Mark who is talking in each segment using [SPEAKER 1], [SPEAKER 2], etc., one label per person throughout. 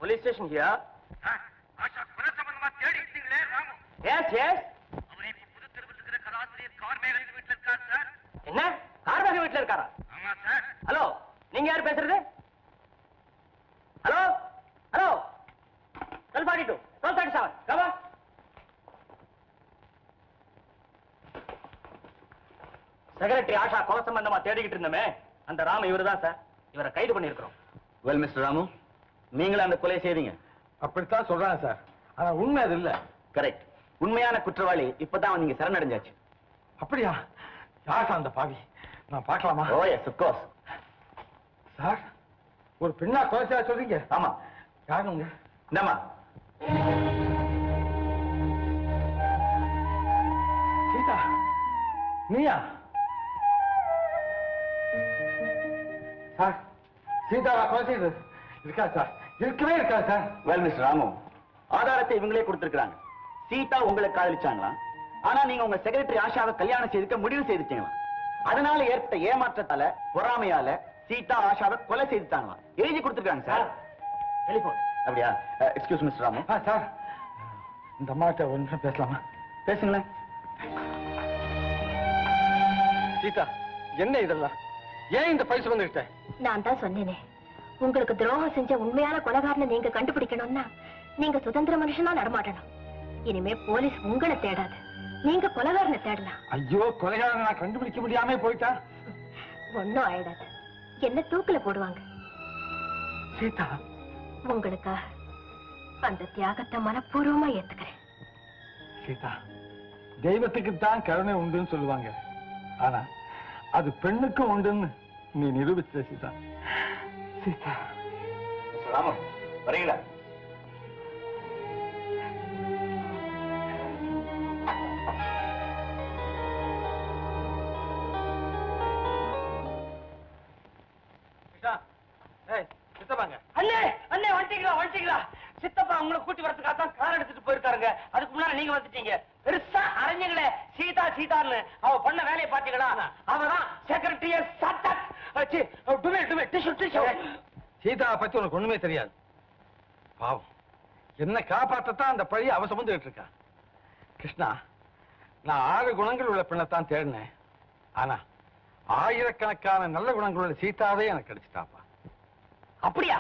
[SPEAKER 1] Police station here.
[SPEAKER 2] Asha கொலை சம்பந்தமா தேடிட்டீங்களே Ramu?
[SPEAKER 1] Yes, yes.
[SPEAKER 2] அவர் இப்ப புது தெருவில் இருக்கிற கதாசிரியர் கார்மேகன் வீட்டுல இருக்கார் சார்.
[SPEAKER 1] என்ன கார்மேக வீட்டுல இருக்காரா?
[SPEAKER 2] ஆமா சார்.
[SPEAKER 1] ஹலோ, நீங்க யார் பேசுறது? Hello hello 1242 1237 come on. Secretary Asha கொலை சம்பந்தமா தேடிக்கிட்டு இருந்தமே அந்த ராம இவருதான் சார். இவரை கைது பண்ணியிருக்கிறோம்.
[SPEAKER 3] வெல் மிஸ்டர் ராமு, நீங்களே அந்த கொலை செய்தீங்க?
[SPEAKER 4] அப்படித்தான் சொல்றாங்க சார். ஆனா உண்மை அது இல்ல.
[SPEAKER 3] கரெக்ட். உண்மையான குற்றவாளி இப்பதான் நீங்க சரணடைஞ்சாச்சு.
[SPEAKER 4] அப்படியா? யார் அந்த பாவி? நான் பார்க்கலாமா?
[SPEAKER 3] ஓ எஸ் ஆஃப் கோர்ஸ்.
[SPEAKER 4] சார், ஒரு பெண்ணா கொலை செய்ய சொல்றீங்க?
[SPEAKER 3] ஆமா.
[SPEAKER 4] யாருங்க?
[SPEAKER 3] என்னம்மா?
[SPEAKER 4] சீதா, நீயா? சார், சீதாவா கொலை செய்தது? இருக்கா சார்? இருக்கவே இருக்கா சார்?
[SPEAKER 3] வெல் மிஸ்டர் ராமு, ஆதாரத்தை இவங்களே கொடுத்திருக்காங்க. சீதா உங்களை காதலிச்சாங்களா? ஆனா நீங்க உங்க செக்ரட்டரி ஆஷாவை கல்யாணம் செய்துக்க முடிவு செய்துட்டீங்களா? அதனால ஏற்பட்ட ஏமாற்றத்தால பொறாமையால சீதா ஆஷாவை கொலை செய்துட்டாங்களா? எழுதி கொடுத்திருக்காங்க சார்.
[SPEAKER 1] டெலிபோன்.
[SPEAKER 3] அப்படியா? Excuse mister Ramu.
[SPEAKER 4] சார், இந்த அம்மாட்ட ஒன்று பேசலாமா?
[SPEAKER 3] பேசுங்களேன்.
[SPEAKER 4] சீதா, என்ன இதெல்லாம்? ஏன் இந்த பைசு வந்துகிட்ட?
[SPEAKER 5] நான் தான் சொன்னேனே, உங்களுக்கு துரோகம் செஞ்ச உண்மையான கொலைகாரனை நீங்க கண்டுபிடிக்கணும்னா நீங்க சுதந்திர மனுஷனா நடமாட்டணும். இனிமே போலீஸ் உங்களை தேடாது, நீங்க கொலைகாரனை தேடலாம்.
[SPEAKER 4] ஐயோ, கொலைகாரனை நான் கண்டுபிடிக்க முடியாம போயிட்டா?
[SPEAKER 5] ஒன்னும் ஆயிடாது, என்ன தூக்குல போடுவாங்க.
[SPEAKER 4] சீதா,
[SPEAKER 5] உங்களுக்காக அந்த தியாகத்தை மனப்பூர்வமா ஏத்துக்கிறேன்.
[SPEAKER 4] சீதா, தெய்வத்துக்கு தான் கருணை உண்டுன்னு சொல்லுவாங்க. ஆனா அது பெண்ணுக்கும் உண்டுன்னு நீ நிரூபிச்ச சீதா. சீதா.
[SPEAKER 3] மிஸ்டர் ராமு, வரீங்களா?
[SPEAKER 1] அண்ணே அண்ணே வந்துட்டீங்களா வந்துட்டீங்களா? சித்தப்பா உங்களை கூட்டி வரதுக்காக தான் கார் எடுத்துட்டு போயிருக்காருங்க. அதுக்கு முன்னால நீங்க வந்துட்டீங்க. பெருசா அரைஞ்சங்களே சீதா சீதான்னு அவ பண்ண வேலையை பாத்தீங்களா? அவதான் செக்ரட்டரிய சட்டக் வச்சு டுமே டுமே டிஷு டிஷு.
[SPEAKER 4] சீதாவை பத்தி உனக்கு ஒண்ணுமே தெரியாது. பாவம், என்ன காப்பாற்றத்தான் அந்த பழியை அவ சுமந்துகிட்டு இருக்கா. கிருஷ்ணா, நான் 6 குணங்கள் உள்ள பெண்ணைத்தான் தேடினேன். ஆனா ஆயிரக்கணக்கான நல்ல குணங்கள் உள்ள சீதாவே எனக்கு கிடைச்சிட்டாப்பா.
[SPEAKER 1] அப்படியா?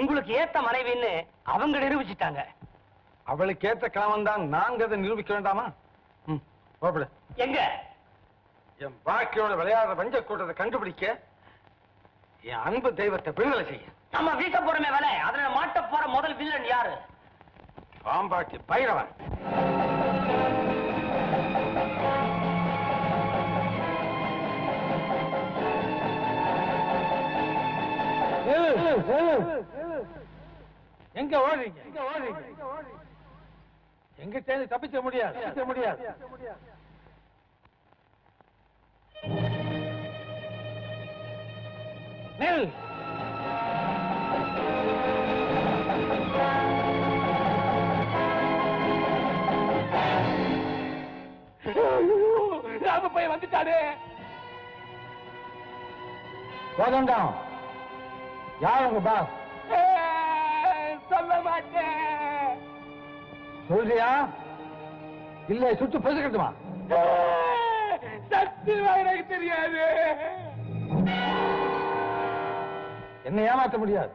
[SPEAKER 1] உங்களுக்கு ஏத்த மனைவின்னு அவங்க நிரூபிச்சுட்டாங்க.
[SPEAKER 4] அவளுக்கு ஏத்த கணவன் தான் நாங்க நிரூபிக்க வேண்டாமா?
[SPEAKER 1] எங்க
[SPEAKER 4] என் வாழ்க்கையோட விளையாடுற வஞ்ச கூட்டத்தை கண்டுபிடிக்க, என் அன்பு தெய்வத்தை விடுதலை செய்ய.
[SPEAKER 1] நம்ம வீச போறமே வேலை, அதுல மாட்ட போற முதல் வில்லன் யாரு?
[SPEAKER 4] பாம்பாட்டி பைரவன். எங்க ஓடுறீங்க? எங்க சேர்ந்து தப்பிக்க முடியாது. நெல் ராம பையன் வந்துட்டாரு. கோதண்டம், யார் உங்க பாஸ்? சொல்ல மாட்டேன். சொல்றியா இல்ல சுட்டு பொசுக்கட்டுமா? சத்தியமா எனக்கு தெரியாது. என்ன ஏமாற்ற முடியாது.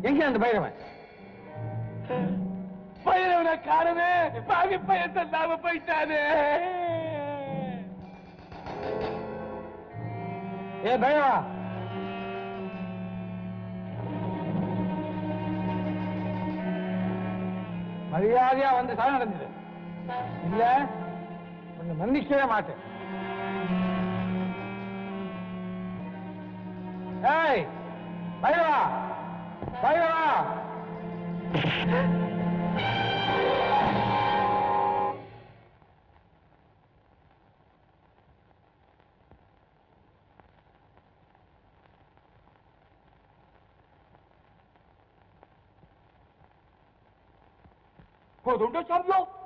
[SPEAKER 4] எங்க அந்த பைரவன்? பைரவனை காரணமே பாவி பையன் தந்தாம போயிட்டாரு. ஏ பைரவா, மரியாதையா வந்து சரணடைஞ்சது. இல்ல உன்னை மன்னிக்கவே மாட்டேன். ஏய் பைரவா, பைரவா.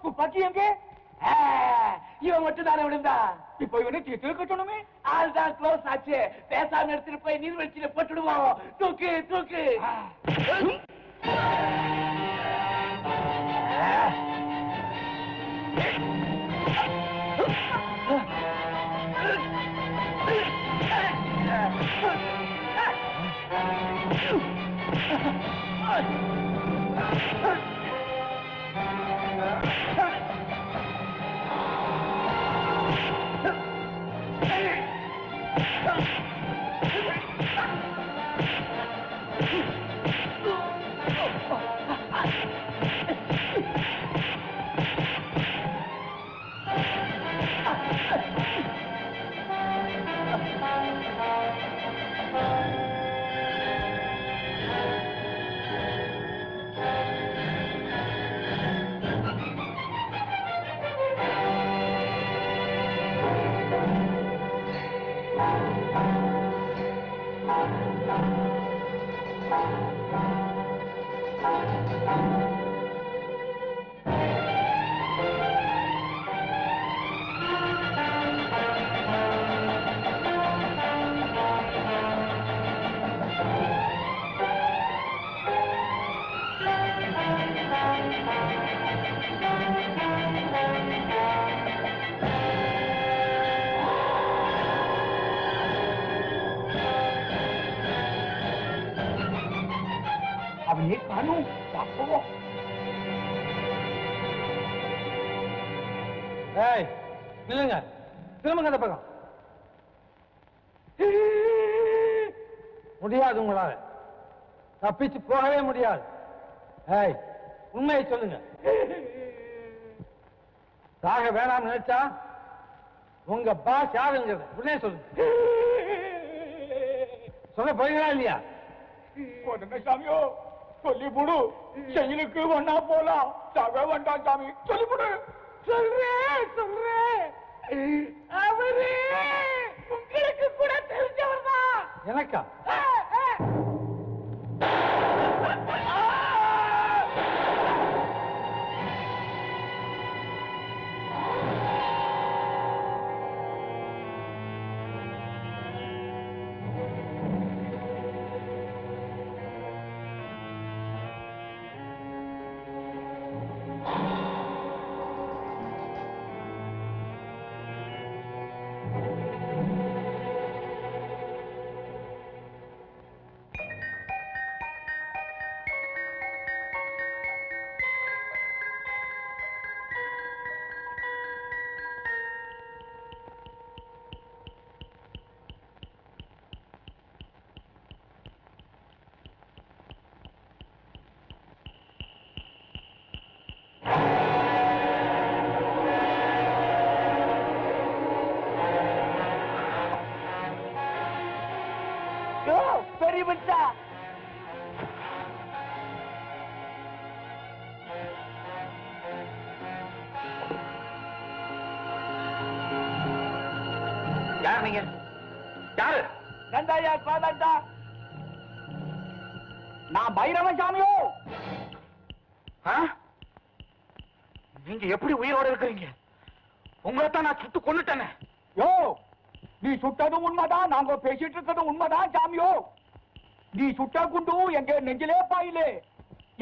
[SPEAKER 4] துப்பாக்கி எங்க? இவன் மட்டும் தானே விழுந்தா? இப்ப இவனை தீர்த்து கட்டணுமே.
[SPEAKER 1] ஆள் தான் க்ளோஸ் ஆச்சு. பேசாம எடுத்துட்டு போய் நீர்வீழ்ச்சியில போட்டுடுவோம். தூக்கு தூக்கு. அவனே காணும். பாப்போம்.
[SPEAKER 4] ஏய் நில்லுங்க, திரும்புங்க அந்த பக்கம். முடியாது, உங்களால தப்பிச்சு போகவே முடியாது. ஏய் உண்மையை சொல்லுங்க. சாக வேணாம் நினைச்சா உங்க பாஸ் யாருங்கிறத உடனே சொல்லுங்க. சொல்ல போறீங்களா இல்லையா?
[SPEAKER 1] சாமியோ சொல்லிவிடு. செயலுக்கு ஒன்னா போலாம். சாக வேண்டாம் சாமி, சொல்லிவிடு. சொல்றேன். அவரு உங்களுக்கு கூட தெரிஞ்சவர் தான்.
[SPEAKER 4] எனக்கா?
[SPEAKER 1] பெரிய மச்சா
[SPEAKER 3] யார் நீங்க? யாரு?
[SPEAKER 1] நந்தாயா கோதண்டா. நான் பைரவ சாமியோ.
[SPEAKER 3] நீங்க எப்படி உயிரோட இருக்கிறீங்க? உங்களைத்தான் நான் சுட்டு கொன்னுட்டேனே.
[SPEAKER 1] யோ, நீ சுட்டதும் உண்மைதான், நாங்க பேசிட்டு இருக்கிறது உண்மைதான் சாமியோ. நீ சுட்ட குண்டு எங்க நெஞ்சிலே பாயிலே.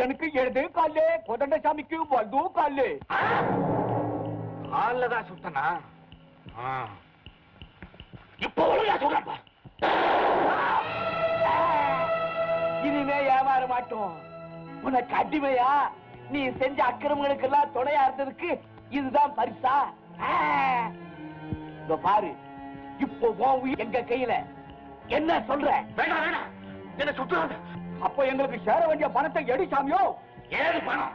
[SPEAKER 1] எனக்கு எழுது காலே, கோதண்ட சாமிக்கு வலது காலே.
[SPEAKER 3] காலதான் சுட்டனா? இப்ப ஒழுங்கா சொல்றப்ப.
[SPEAKER 1] இனிமே ஏமாற மாட்டோம். உனக்கு அடிமையா நீ செஞ்ச அக்கிரமங்களுக்கு எல்லாம் துணையா இருந்ததுக்கு இதுதான் பரிசா? பாரு, இப்போ எங்க கையில. என்ன சொல்ற?
[SPEAKER 3] வேண்டாம் வேண்டாம், என்ன சுட்டுறாங்க.
[SPEAKER 1] அப்போ எங்களுக்கு சேர வேண்டிய பணத்தை எடு சாமியோ.
[SPEAKER 3] ஏது பணம்?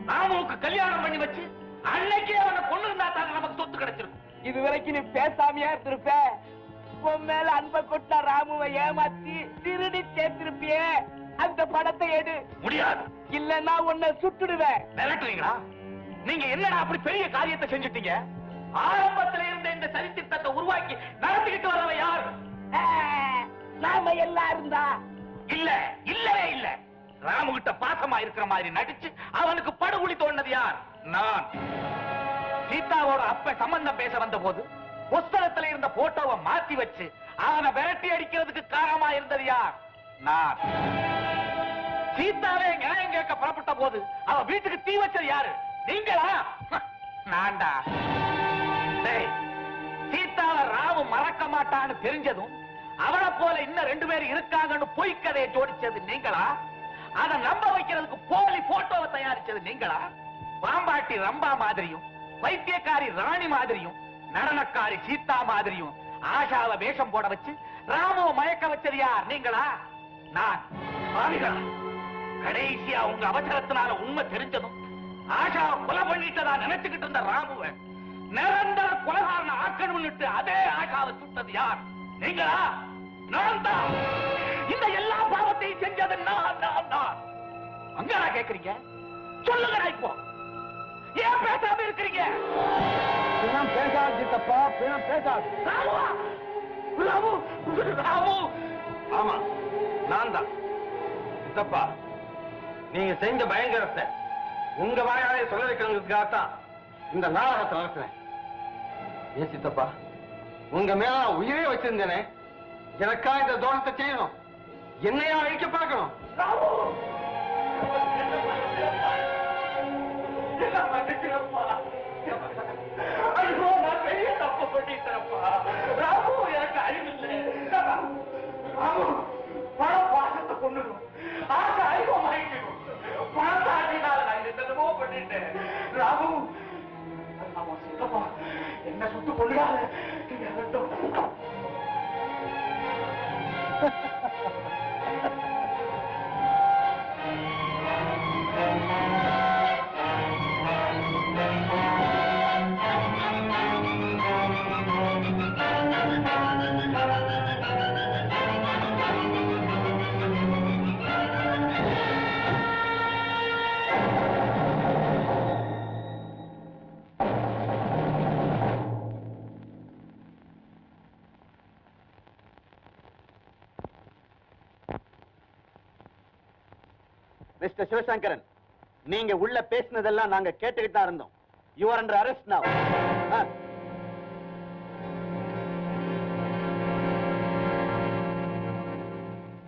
[SPEAKER 3] நாமுக்கு கல்யாணம் பண்ணி வச்சு அன்னைக்கே அவனை கொண்டு இருந்தா தாங்க நமக்கு சொத்து கிடைச்சிருக்கும்.
[SPEAKER 1] இது வரைக்கும் நீ பேசாமையா இருந்திருப்ப. உன் மேல அன்பை கொட்ட ராமுவை ஏமாத்தி திருடி சேர்த்திருப்பியே. அந்த பணத்தை எடு.
[SPEAKER 3] முடியாது.
[SPEAKER 1] இல்லன்னா உன்னை சுட்டுடுவேன்.
[SPEAKER 3] மிரட்டுறீங்களா? நீங்க என்னடா அப்படி பெரிய காரியத்தை செஞ்சுட்டீங்க? ஆரம்பத்துல இருந்த இந்த சரித்திரத்தை உருவாக்கி நடத்திக்கிட்டு வரவ யார்?
[SPEAKER 1] நாம எல்லாம் இருந்தா
[SPEAKER 3] இல்ல, இல்லவே இல்ல. ராமுகிட்ட பாசமா இருக்கிற மாதிரி நடிச்சு அவனுக்கு படுகுழி தோண்டது யார்? நான். சீதாவோட அப்ப சம்பந்தம் பேச வந்த போது
[SPEAKER 2] புஸ்தகத்துல இருந்த போட்டோவை மாத்தி வச்சு அவனை விரட்டி அடிக்கிறதுக்கு காரணமா இருந்தது யார்? நான். சீதாவே நியாயம் கேட்க புறப்பட்ட போது அவ வீட்டுக்கு தீ வச்சது யாரு? நீங்களா? நான்டா. சீதாவை ராமு மறக்க மாட்டான்னு தெரிஞ்சதும் அவளை போல இன்னும் 2 பேர் இருக்காங்கன்னு பொய் கதையை ஜோடிச்சது நீங்களா? அதை நம்ப வைக்கிறதுக்கு போலி போட்டோவை தயாரிச்சது நீங்களா? பாம்பாட்டி ரம்பா மாதிரியும் வைத்தியக்காரி ராணி மாதிரியும் நடனக்காரி சீதா மாதிரியும் ஆஷாவை வேஷம் போட வச்சு ராமுவை மயக்க வச்சது யார்? நீங்களா? நான். பாவிகளா, கடைசியா உங்க அவசரத்தினால உண்மை தெரிஞ்சதும் ஆஷாவை கொலை பண்ணிட்டதா நினைச்சுக்கிட்டு இருந்த ராமுவை நிரந்தர கொலைகாரனை ஆக்கணும்னுட்டு அதே ஆஷாவை சுட்டது யார்? நீங்களா? நான் தான். இந்த எல்லா பாவத்தையும் செஞ்சது நான். அங்கடா கேக்குறீங்க? சொல்லுங்கடா இப்போ. ஏன் பேசாம இருக்கிறீங்க?
[SPEAKER 4] பேசாது சித்தப்பா, பேசாது.
[SPEAKER 2] ராமுவா? ராமு, ராமு.
[SPEAKER 4] ஆமா, நான் தான். சித்தப்பா, நீங்க செஞ்ச பயங்கரத்தை உங்க வாயாலே சொல்ல வைக்கிறதுக்காகத்தான் இந்த நாடகத்தை நடத்துறேன். ஏன் சித்தப்பா, உங்க மேல நான் உயிரே வச்சிருந்தேனே, எனக்கா இந்த தோஷத்தை செய்யணும்? என்னையா அழிக்க பார்க்கணும்?
[SPEAKER 2] ராமு, என்ன மன்னிக்கிறப்பா. ஐயோ, நான் பெரிய தப்பு பண்ணிட்டேன்ப்பா. ராமு, எனக்கு அறிவில்லை. ராமு, பணம் பாசத்தை கொண்டுடும், ஆசை அறிவமாயிடும். பணத்தாட்டினால நான் என்னமோ பண்ணிட்டேன். ராமு, ராமு சித்தப்பா, என்ன சுட்டு கொள்ளாத.
[SPEAKER 3] மிஸ்டர் சிவசங்கரன், நீங்க உள்ள பேசினதெல்லாம் நாங்க கேட்டுக்கிட்டு தான் இருந்தோம். யூ ஆர் அண்டர் அரெஸ்ட் நவ.